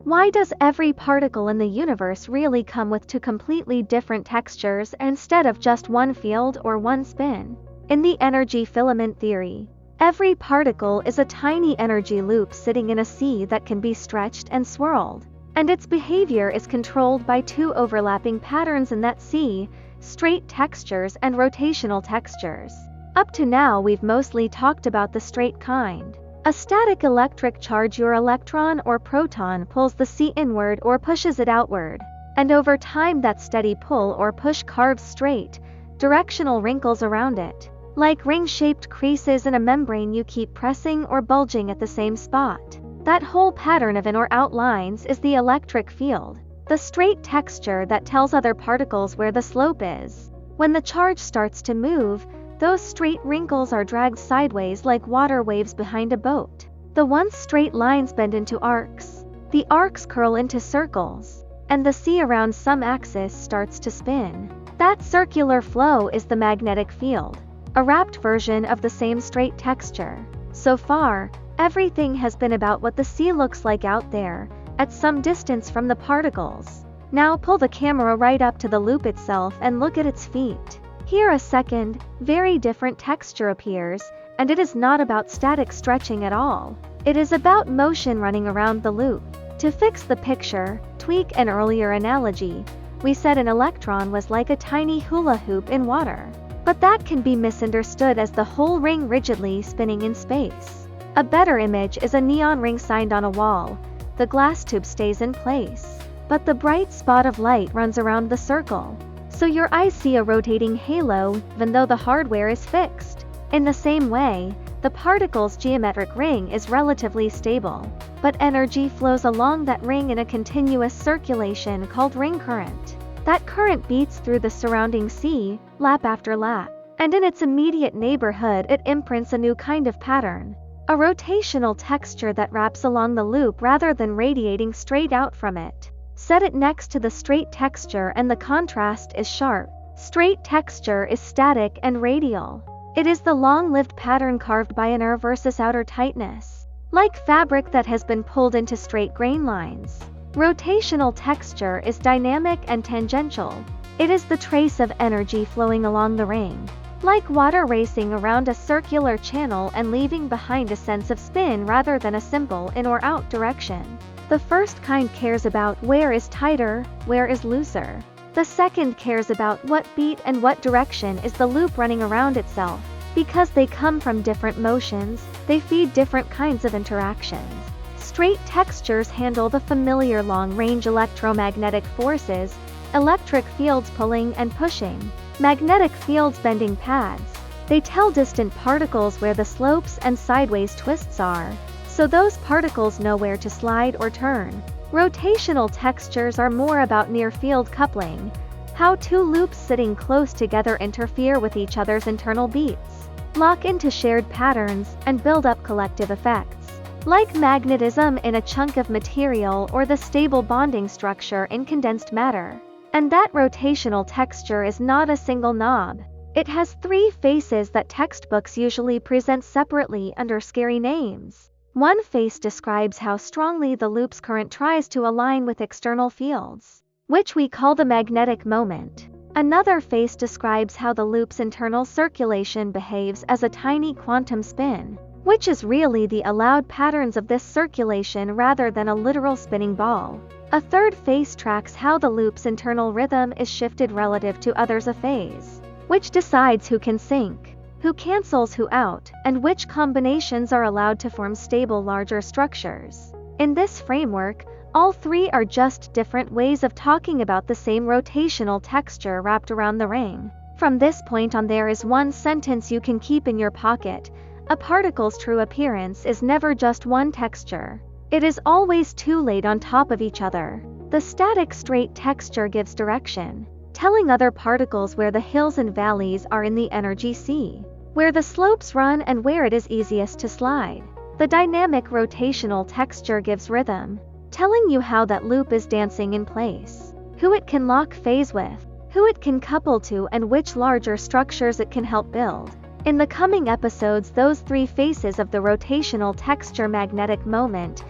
Why does every particle in the universe really come with two completely different textures instead of just one field or one spin? In the energy filament theory, every particle is a tiny energy loop sitting in a sea that can be stretched and swirled, and its behavior is controlled by two overlapping patterns in that sea: straight textures and rotational textures. Up to now we've mostly talked about the straight kind. A static electric charge, your electron or proton, pulls the sea inward or pushes it outward, and over time that steady pull or push carves straight, directional wrinkles around it, like ring-shaped creases in a membrane you keep pressing or bulging at the same spot. That whole pattern of in or out lines is the electric field, the straight texture that tells other particles where the slope is. When the charge starts to move, those straight wrinkles are dragged sideways like water waves behind a boat. The once straight lines bend into arcs, the arcs curl into circles, and the sea around some axis starts to spin. That circular flow is the magnetic field, a wrapped version of the same straight texture. So far, everything has been about what the sea looks like out there, at some distance from the particles. Now pull the camera right up to the loop itself and look at its feet. Here a second, very different texture appears, and it is not about static stretching at all. It is about motion running around the loop. To fix the picture, tweak an earlier analogy. We said an electron was like a tiny hula hoop in water. But that can be misunderstood as the whole ring rigidly spinning in space. A better image is a neon ring signed on a wall. The glass tube stays in place, but the bright spot of light runs around the circle. So your eyes see a rotating halo, even though the hardware is fixed. In the same way, the particle's geometric ring is relatively stable, but energy flows along that ring in a continuous circulation called ring current. That current beats through the surrounding sea, lap after lap, and in its immediate neighborhood it imprints a new kind of pattern, a rotational texture that wraps along the loop rather than radiating straight out from it. Set it next to the straight texture and the contrast is sharp. Straight texture is static and radial. It is the long-lived pattern carved by inner versus outer tightness, like fabric that has been pulled into straight grain lines. Rotational texture is dynamic and tangential. It is the trace of energy flowing along the ring, like water racing around a circular channel and leaving behind a sense of spin rather than a simple in or out direction. The first kind cares about where is tighter, where is looser. The second cares about what beat and what direction is the loop running around itself. Because they come from different motions, they feed different kinds of interactions. Straight textures handle the familiar long-range electromagnetic forces, electric fields pulling and pushing, magnetic fields bending pads. They tell distant particles where the slopes and sideways twists are, so those particles know where to slide or turn. Rotational textures are more about near-field coupling, how two loops sitting close together interfere with each other's internal beats, lock into shared patterns, and build up collective effects, like magnetism in a chunk of material or the stable bonding structure in condensed matter. And that rotational texture is not a single knob. It has three faces that textbooks usually present separately under scary names. One face describes how strongly the loop's current tries to align with external fields, which we call the magnetic moment. Another face describes how the loop's internal circulation behaves as a tiny quantum spin, which is really the allowed patterns of this circulation rather than a literal spinning ball. A third face tracks how the loop's internal rhythm is shifted relative to others, a phase, which decides who can sync, who cancels who out, and which combinations are allowed to form stable larger structures. In this framework, all three are just different ways of talking about the same rotational texture wrapped around the ring. From this point on, there is one sentence you can keep in your pocket: a particle's true appearance is never just one texture. It is always two laid on top of each other. The static straight texture gives direction, telling other particles where the hills and valleys are in the energy sea, where the slopes run and where it is easiest to slide. The dynamic rotational texture gives rhythm, telling you how that loop is dancing in place, who it can lock phase with, who it can couple to, and which larger structures it can help build. In the coming episodes, those three faces of the rotational texture magnetic moment,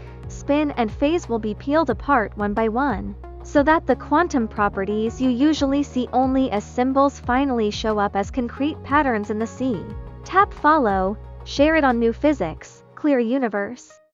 spin and phase will be peeled apart one by one, so that the quantum properties you usually see only as symbols finally show up as concrete patterns in the sea. Tap follow, share it on New Physics, Clear Universe.